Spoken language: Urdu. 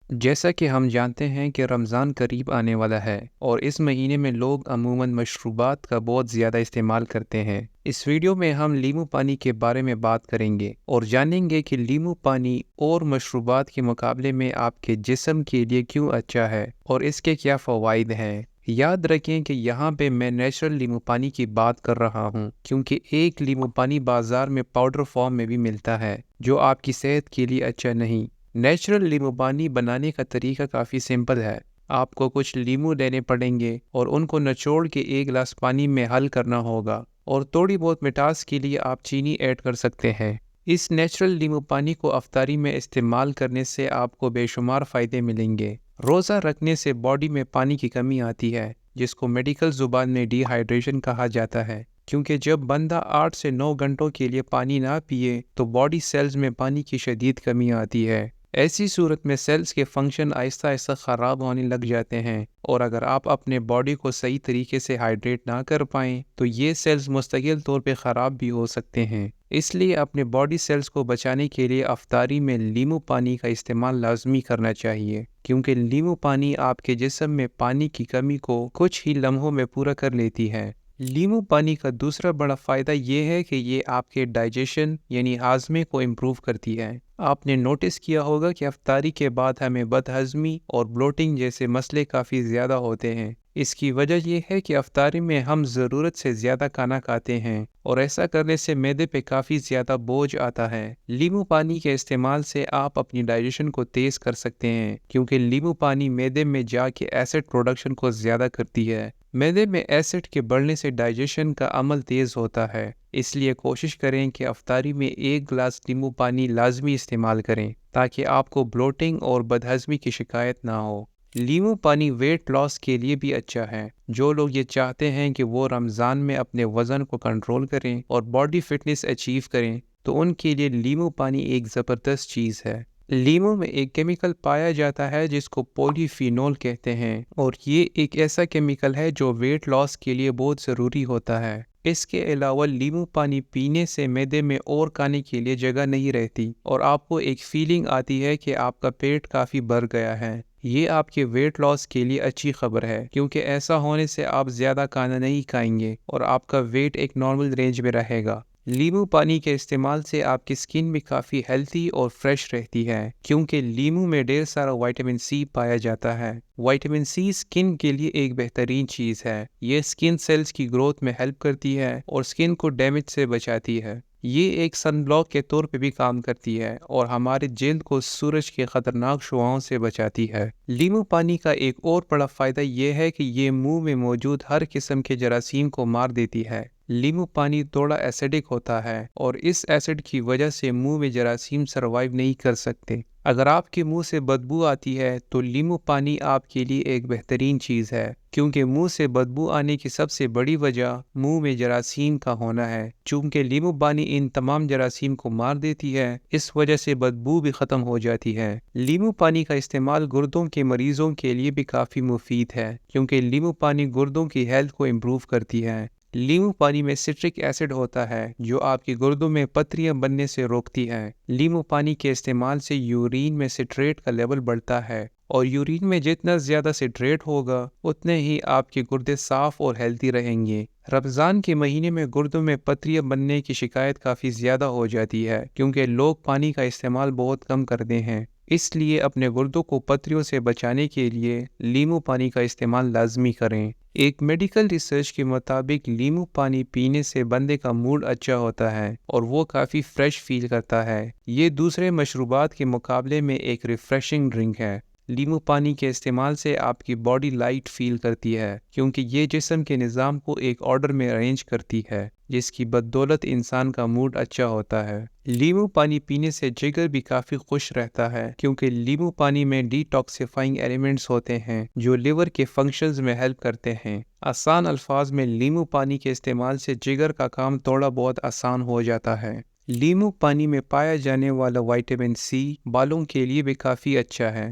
جیسا کہ ہم جانتے ہیں کہ رمضان قریب آنے والا ہے اور اس مہینے میں لوگ عموماً مشروبات کا بہت زیادہ استعمال کرتے ہیں۔ اس ویڈیو میں ہم لیمو پانی کے بارے میں بات کریں گے اور جانیں گے کہ لیمو پانی اور مشروبات کے مقابلے میں آپ کے جسم کے لیے کیوں اچھا ہے اور اس کے کیا فوائد ہیں۔ یاد رکھیں کہ یہاں پہ میں نیچرل لیمو پانی کی بات کر رہا ہوں، کیونکہ ایک لیمو پانی بازار میں پاؤڈر فارم میں بھی ملتا ہے جو آپ کی صحت کے لیے اچھا نہیں۔ نیچرل لیمو پانی بنانے کا طریقہ کافی سمپل ہے۔ آپ کو کچھ لیمو لینے پڑیں گے اور ان کو نچوڑ کے ایک گلاس پانی میں حل کرنا ہوگا، اور تھوڑی بہت مٹاس کے لیے آپ چینی ایڈ کر سکتے ہیں۔ اس نیچرل لیمو پانی کو افطاری میں استعمال کرنے سے آپ کو بے شمار فائدے ملیں گے۔ روزہ رکھنے سے باڈی میں پانی کی کمی آتی ہے، جس کو میڈیکل زبان میں ڈی ہائیڈریشن کہا جاتا ہے، کیونکہ جب بندہ 8 سے 9 گھنٹوں کے لیے پانی نہ پیے تو باڈی سیلز میں پانی کی شدید کمی آتی ہے۔ ایسی صورت میں سیلز کے فنکشن آہستہ آہستہ خراب ہونے لگ جاتے ہیں، اور اگر آپ اپنے باڈی کو صحیح طریقے سے ہائیڈریٹ نہ کر پائیں تو یہ سیلز مستقل طور پہ خراب بھی ہو سکتے ہیں۔ اس لیے اپنے باڈی سیلز کو بچانے کے لیے افطاری میں لیمو پانی کا استعمال لازمی کرنا چاہیے، کیونکہ لیمو پانی آپ کے جسم میں پانی کی کمی کو کچھ ہی لمحوں میں پورا کر لیتی ہے۔ لیمو پانی کا دوسرا بڑا فائدہ یہ ہے کہ یہ آپ کے ڈائجیشن یعنی ہاضمے کو امپروو کرتی ہے۔ آپ نے نوٹس کیا ہوگا کہ افطاری کے بعد ہمیں بد ہضمی اور بلوٹنگ جیسے مسئلے کافی زیادہ ہوتے ہیں۔ اس کی وجہ یہ ہے کہ افطاری میں ہم ضرورت سے زیادہ کھانا کھاتے ہیں، اور ایسا کرنے سے معدے پہ کافی زیادہ بوجھ آتا ہے۔ لیمو پانی کے استعمال سے آپ اپنی ڈائجیشن کو تیز کر سکتے ہیں، کیونکہ لیمو پانی معدے میں جا کے ایسڈ پروڈکشن کو زیادہ کرتی ہے۔ معدے میں ایسڈ کے بڑھنے سے ڈائجیشن کا عمل تیز ہوتا ہے، اس لیے کوشش کریں کہ افطاری میں ایک گلاس لیمو پانی لازمی استعمال کریں تاکہ آپ کو بلوٹنگ اور بدہضمی کی شکایت نہ ہو۔ لیمو پانی ویٹ لاس کے لیے بھی اچھا ہے۔ جو لوگ یہ چاہتے ہیں کہ وہ رمضان میں اپنے وزن کو کنٹرول کریں اور باڈی فٹنس اچیو کریں تو ان کے لیے لیمو پانی ایک زبردست چیز ہے۔ لیمو میں ایک کیمیکل پایا جاتا ہے جس کو پولی فینول کہتے ہیں، اور یہ ایک ایسا کیمیکل ہے جو ویٹ لاس کے لیے بہت ضروری ہوتا ہے۔ اس کے علاوہ لیمو پانی پینے سے معدے میں اور کھانے کے لیے جگہ نہیں رہتی، اور آپ کو ایک فیلنگ آتی ہے کہ آپ کا پیٹ کافی بھر گیا ہے۔ یہ آپ کے ویٹ لاس کے لیے اچھی خبر ہے، کیونکہ ایسا ہونے سے آپ زیادہ کھانا نہیں کھائیں گے اور آپ کا ویٹ ایک نارمل رینج میں رہے گا۔ لیمو پانی کے استعمال سے آپ کی سکن بھی کافی ہیلتھی اور فریش رہتی ہے، کیونکہ لیمو میں ڈھیر سارا وائٹامن سی پایا جاتا ہے۔ وائٹامن سی سکن کے لیے ایک بہترین چیز ہے۔ یہ سکن سیلز کی گروتھ میں ہیلپ کرتی ہے اور سکن کو ڈیمیج سے بچاتی ہے۔ یہ ایک سن بلاک کے طور پہ بھی کام کرتی ہے اور ہمارے جلد کو سورج کے خطرناک شعاؤں سے بچاتی ہے۔ لیمو پانی کا ایک اور بڑا فائدہ یہ ہے کہ یہ منہ میں موجود ہر قسم کے جراثیم کو مار دیتی ہے۔ لیمو پانی تھوڑا ایسیڈک ہوتا ہے اور اس ایسڈ کی وجہ سے منہ میں جراثیم سروائیو نہیں کر سکتے۔ اگر آپ کے منہ سے بدبو آتی ہے تو لیمو پانی آپ کے لیے ایک بہترین چیز ہے، کیونکہ منہ سے بدبو آنے کی سب سے بڑی وجہ منہ میں جراثیم کا ہونا ہے۔ چونکہ لیمو پانی ان تمام جراثیم کو مار دیتی ہے، اس وجہ سے بدبو بھی ختم ہو جاتی ہے۔ لیمو پانی کا استعمال گردوں کے مریضوں کے لیے بھی کافی مفید ہے، کیونکہ لیمو پانی گردوں کی ہیلتھ کو امپروو کرتی ہے۔ لیمو پانی میں سٹرک ایسڈ ہوتا ہے جو آپ کی گردوں میں پتریاں بننے سے روکتی ہے۔ لیمو پانی کے استعمال سے یورین میں سٹریٹ کا لیول بڑھتا ہے، اور یورین میں جتنا زیادہ سٹریٹ ہوگا اتنے ہی آپ کے گردے صاف اور ہیلتھی رہیں گے۔ رمضان کے مہینے میں گردوں میں پتریاں بننے کی شکایت کافی زیادہ ہو جاتی ہے، کیونکہ لوگ پانی کا استعمال بہت کم کرتے ہیں۔ اس لیے اپنے گردوں کو پتریوں سے بچانے کے لیے لیمو پانی کا استعمال لازمی کریں۔ ایک میڈیکل ریسرچ کے مطابق لیمو پانی پینے سے بندے کا موڈ اچھا ہوتا ہے اور وہ کافی فریش فیل کرتا ہے۔ یہ دوسرے مشروبات کے مقابلے میں ایک ریفریشنگ ڈرنک ہے۔ لیمو پانی کے استعمال سے آپ کی باڈی لائٹ فیل کرتی ہے، کیونکہ یہ جسم کے نظام کو ایک آرڈر میں ارینج کرتی ہے، جس کی بدولت انسان کا موڈ اچھا ہوتا ہے۔ لیمو پانی پینے سے جگر بھی کافی خوش رہتا ہے، کیونکہ لیمو پانی میں ڈی ٹاکسیفائنگ ایلیمنٹس ہوتے ہیں جو لیور کے فنکشنز میں ہیلپ کرتے ہیں۔ آسان الفاظ میں لیمو پانی کے استعمال سے جگر کا کام تھوڑا بہت آسان ہو جاتا ہے۔ لیمو پانی میں پایا جانے والا وائٹامن سی بالوں کے لیے بھی کافی اچھا ہے۔